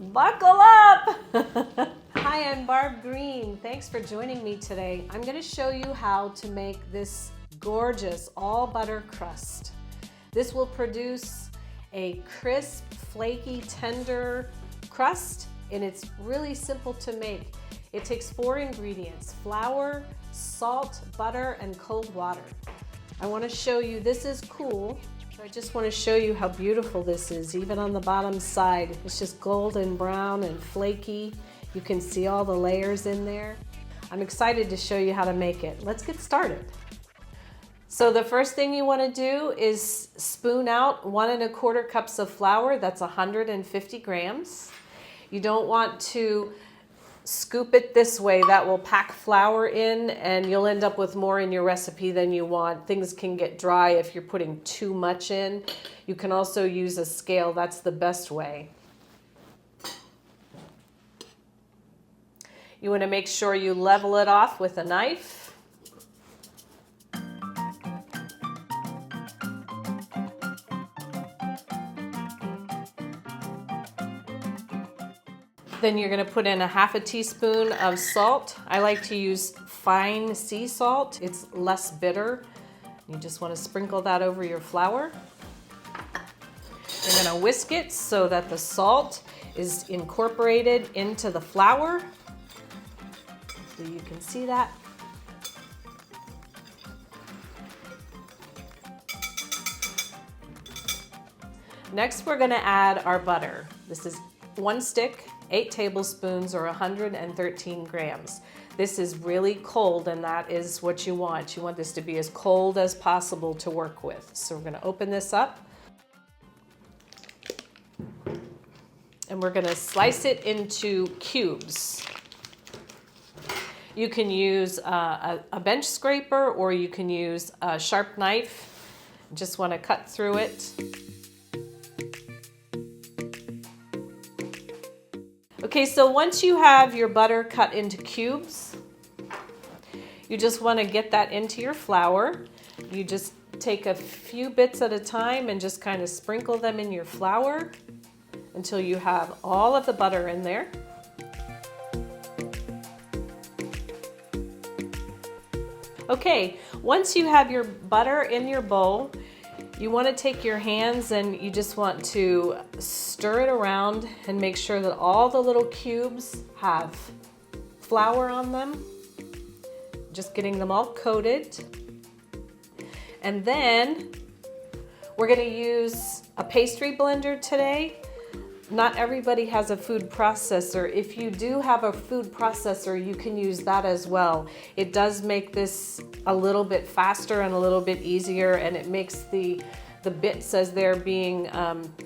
Buckle up! Hi, I'm Barb Green. Thanks for joining me today. I'm going to show you how to make this gorgeous all butter crust. This will produce a crisp, flaky, tender crust, and it's really simple to make. It takes 4 ingredients: flour, salt, butter, and cold water. I want to show you, this is cool. I just want to show you how beautiful this is. Even on the bottom side, it's just golden brown and flaky. You can see all the layers in there. I'm excited to show you how to make it. Let's get started. So the first thing you want to do is spoon out 1 1/4 cups of flour. That's 150 grams. You don't want to scoop it this way. That will pack flour in and you'll end up with more in your recipe than you want. Things can get dry if you're putting too much in. You can also use a scale. That's the best way. You want to make sure you level it off with a knife. Then you're going to put in 1/2 teaspoon of salt. I like to use fine sea salt. It's less bitter. You just want to sprinkle that over your flour. You're going to whisk it so that the salt is incorporated into the flour. So you can see that. Next, we're going to add our butter. This is 1 stick. 8 tablespoons or 113 grams. This is really cold, and that is what you want. You want this to be as cold as possible to work with. So we're going to open this up and we're going to slice it into cubes. You can use a bench scraper or you can use a sharp knife. Just want to cut through it. Okay, so once you have your butter cut into cubes, you just want to get that into your flour. You just take a few bits at a time and just kind of sprinkle them in your flour until you have all of the butter in there. Okay, once you have your butter in your bowl, you want to take your hands and you just want to stir it around and make sure that all the little cubes have flour on them. Just getting them all coated. And then we're going to use a pastry blender today. Not everybody has a food processor. If you do have a food processor, you can use that as well. It does make this a little bit faster and a little bit easier, and it makes the bits as they're being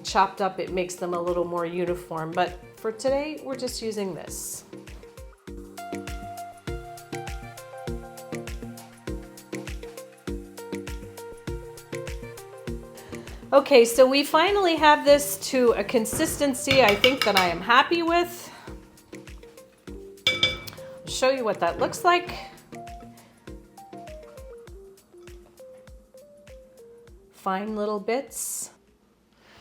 chopped up, it makes them a little more uniform. But for today, we're just using this. Okay, so we finally have this to a consistency I think that I am happy with. I'll show you what that looks like. Fine little bits.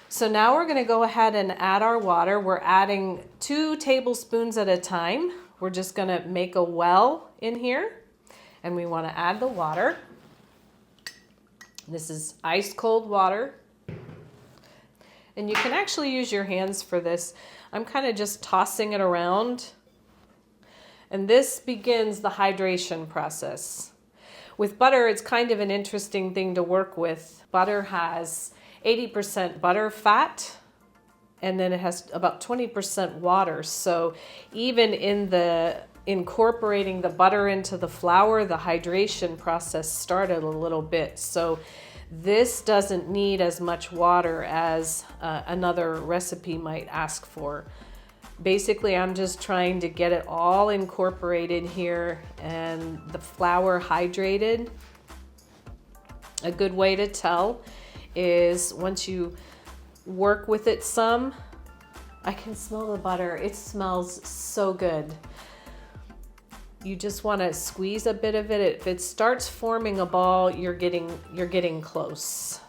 So now we're going to go ahead and add our water. We're adding 2 tablespoons at a time. We're just going to make a well in here, and we want to add the water. This is ice cold water. And you can actually use your hands for this. I'm kind of just tossing it around. And this begins the hydration process. With butter, it's kind of an interesting thing to work with. Butter has 80% butter fat, and then it has about 20% water. So even in the incorporating the butter into the flour, the hydration process started a little bit. So this doesn't need as much water as another recipe might ask for. Basically, I'm just trying to get it all incorporated here and the flour hydrated. A good way to tell is once you work with it some, I can smell the butter. It smells so good. You just want to squeeze a bit of it. If it starts forming a ball, you're getting close.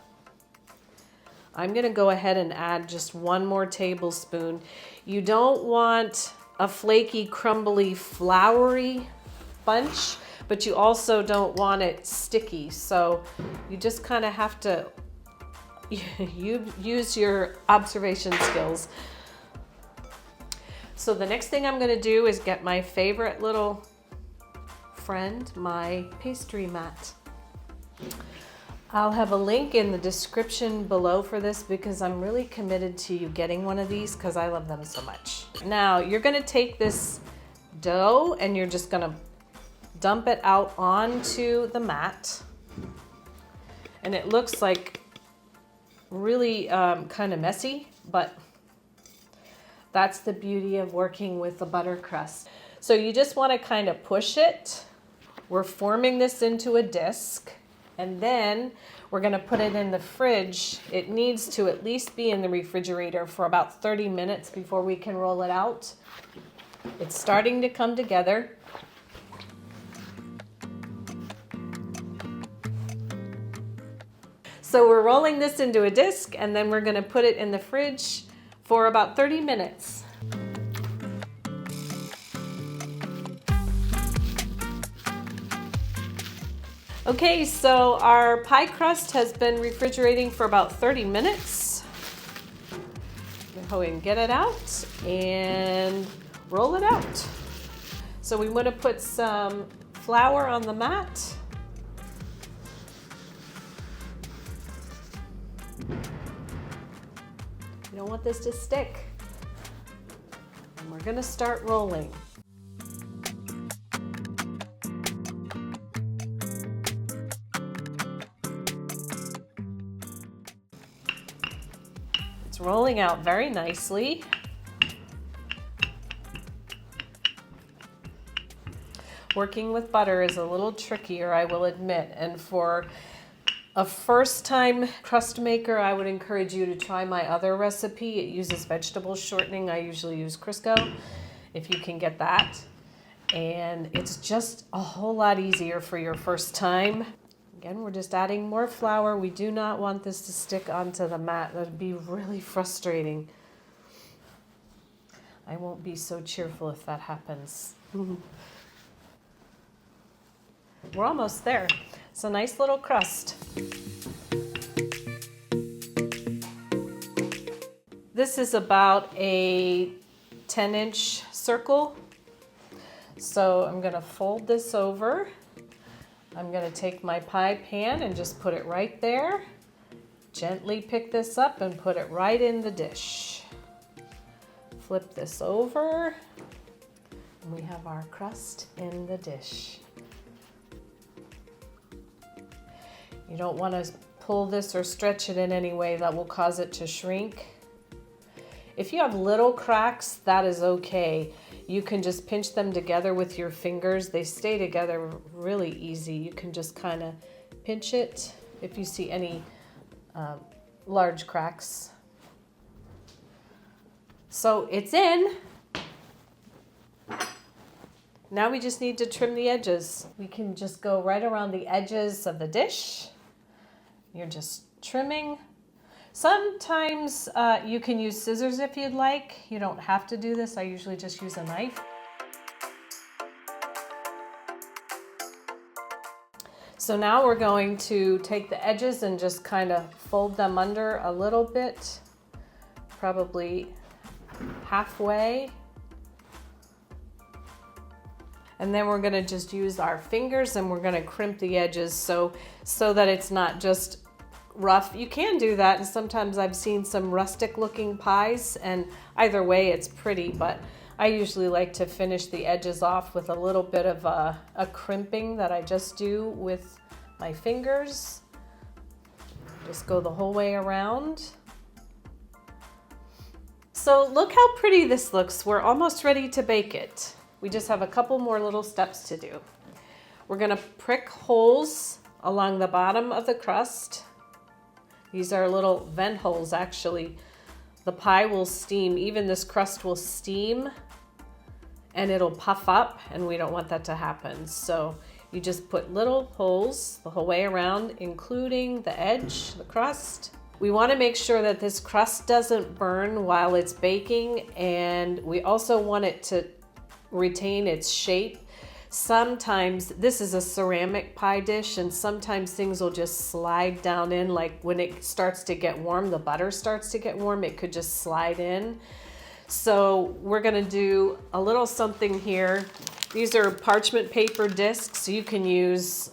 I'm gonna go ahead and add just 1 more tablespoon. You don't want a flaky, crumbly, floury bunch, but you also don't want it sticky. So you just kind of have to use your observation skills. So the next thing I'm gonna do is get my favorite little friend, my pastry mat. I'll have a link in the description below for this because I'm really committed to you getting one of these because I love them so much. Now you're gonna take this dough and you're just gonna dump it out onto the mat. And it looks like really kind of messy, but that's the beauty of working with the butter crust. So you just wanna kind of push it. We're forming this into a disc. And then we're gonna put it in the fridge. It needs to at least be in the refrigerator for about 30 minutes before we can roll it out. It's starting to come together. So we're rolling this into a disc and then we're gonna put it in the fridge for about 30 minutes. Okay, so our pie crust has been refrigerating for about 30 minutes. Go ahead and get it out and roll it out. So we want to put some flour on the mat. You don't want this to stick. And we're going to start rolling. It's rolling out very nicely. Working with butter is a little trickier, I will admit, and for a first-time crust maker, I would encourage you to try my other recipe. It uses vegetable shortening. I usually use Crisco, if you can get that. And it's just a whole lot easier for your first time. Again, we're just adding more flour. We do not want this to stick onto the mat. That would be really frustrating. I won't be so cheerful if that happens. We're almost there. It's a nice little crust. This is about a 10-inch circle. So I'm gonna fold this over. I'm gonna take my pie pan and just put it right there. Gently pick this up and put it right in the dish. Flip this over, and we have our crust in the dish. You don't want to pull this or stretch it in any way that will cause it to shrink. If you have little cracks, that is okay. You can just pinch them together with your fingers. They stay together really easy. You can just kind of pinch it if you see any large cracks. So it's in. Now we just need to trim the edges. We can just go right around the edges of the dish. You're just trimming. Sometimes you can use scissors if you'd like. You don't have to do this. I usually just use a knife. So now we're going to take the edges and just kind of fold them under a little bit, probably halfway. And then we're going to just use our fingers and we're going to crimp the edges so that it's not just rough. You can do that, and sometimes I've seen some rustic looking pies, and either way it's pretty, but I usually like to finish the edges off with a little bit of a crimping that I just do with my fingers. Just go the whole way around. So look how pretty this looks. We're almost ready to bake it. We just have a couple more little steps to do. We're gonna prick holes along the bottom of the crust. These are little vent holes, actually. The pie will steam, even this crust will steam, and it'll puff up, and we don't want that to happen. So you just put little holes the whole way around, including the edge, the crust. We want to make sure that this crust doesn't burn while it's baking, and we also want it to retain its shape. Sometimes, this is a ceramic pie dish, and sometimes things will just slide down in, like when it starts to get warm, the butter starts to get warm, it could just slide in. So we're gonna do a little something here. These are parchment paper discs. You can use,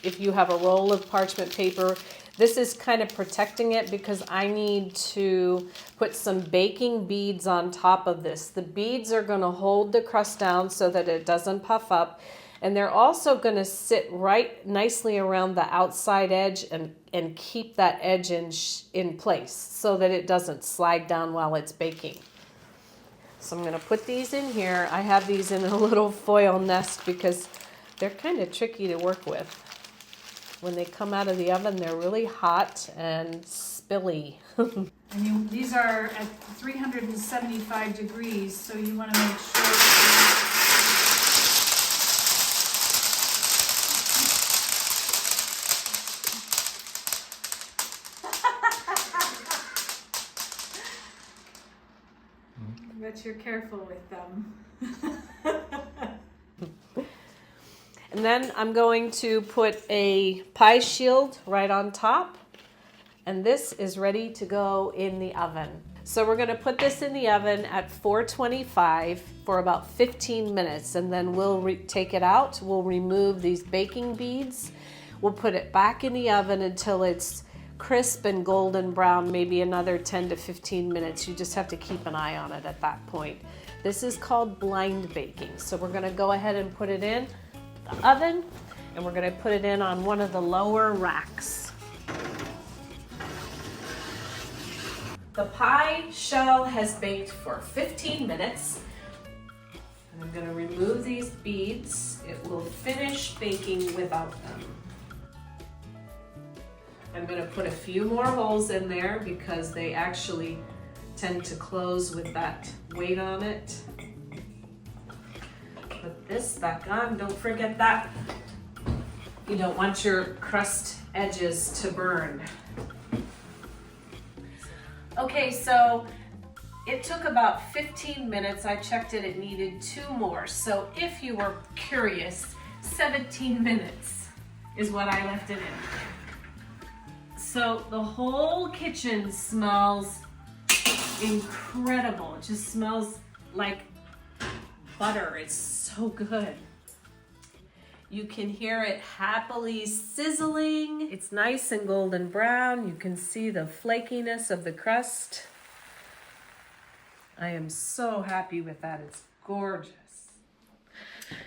if you have a roll of parchment paper. This is kind of protecting it because I need to put some baking beads on top of this. The beads are gonna hold the crust down so that it doesn't puff up. And they're also gonna sit right nicely around the outside edge and keep that edge in place so that it doesn't slide down while it's baking. So I'm gonna put these in here. I have these in a little foil nest because they're kind of tricky to work with. When they come out of the oven, they're really hot and spilly. And these are at 375 degrees, so you want to make sure that you're careful with them. And then I'm going to put a pie shield right on top. And this is ready to go in the oven. So we're gonna put this in the oven at 425 for about 15 minutes. And then we'll take it out. We'll remove these baking beads. We'll put it back in the oven until it's crisp and golden brown, maybe another 10 to 15 minutes. You just have to keep an eye on it at that point. This is called blind baking. So we're gonna go ahead and put it in the oven, and we're going to put it in on one of the lower racks. The pie shell has baked for 15 minutes. And I'm going to remove these beads. It will finish baking without them. I'm going to put a few more holes in there because they actually tend to close with that weight on it. Put this back on. Don't forget that. You don't want your crust edges to burn. Okay, so it took about 15 minutes. I checked it, it needed 2 more. So if you were curious, 17 minutes is what I left it in. So the whole kitchen smells incredible. It just smells like butter. It's so good. You can hear it happily sizzling. It's nice and golden brown. You can see the flakiness of the crust. I am so happy with that. It's gorgeous.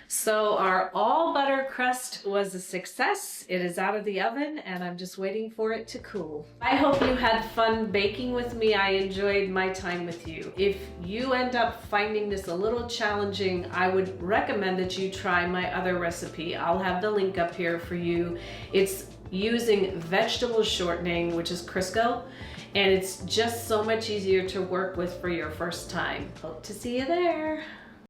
So our all butter crust was a success. It is out of the oven and I'm just waiting for it to cool. I hope you had fun baking with me. I enjoyed my time with you. If you end up finding this a little challenging, I would recommend that you try my other recipe. I'll have the link up here for you. It's using vegetable shortening, which is Crisco, and it's just so much easier to work with for your first time. Hope to see you there.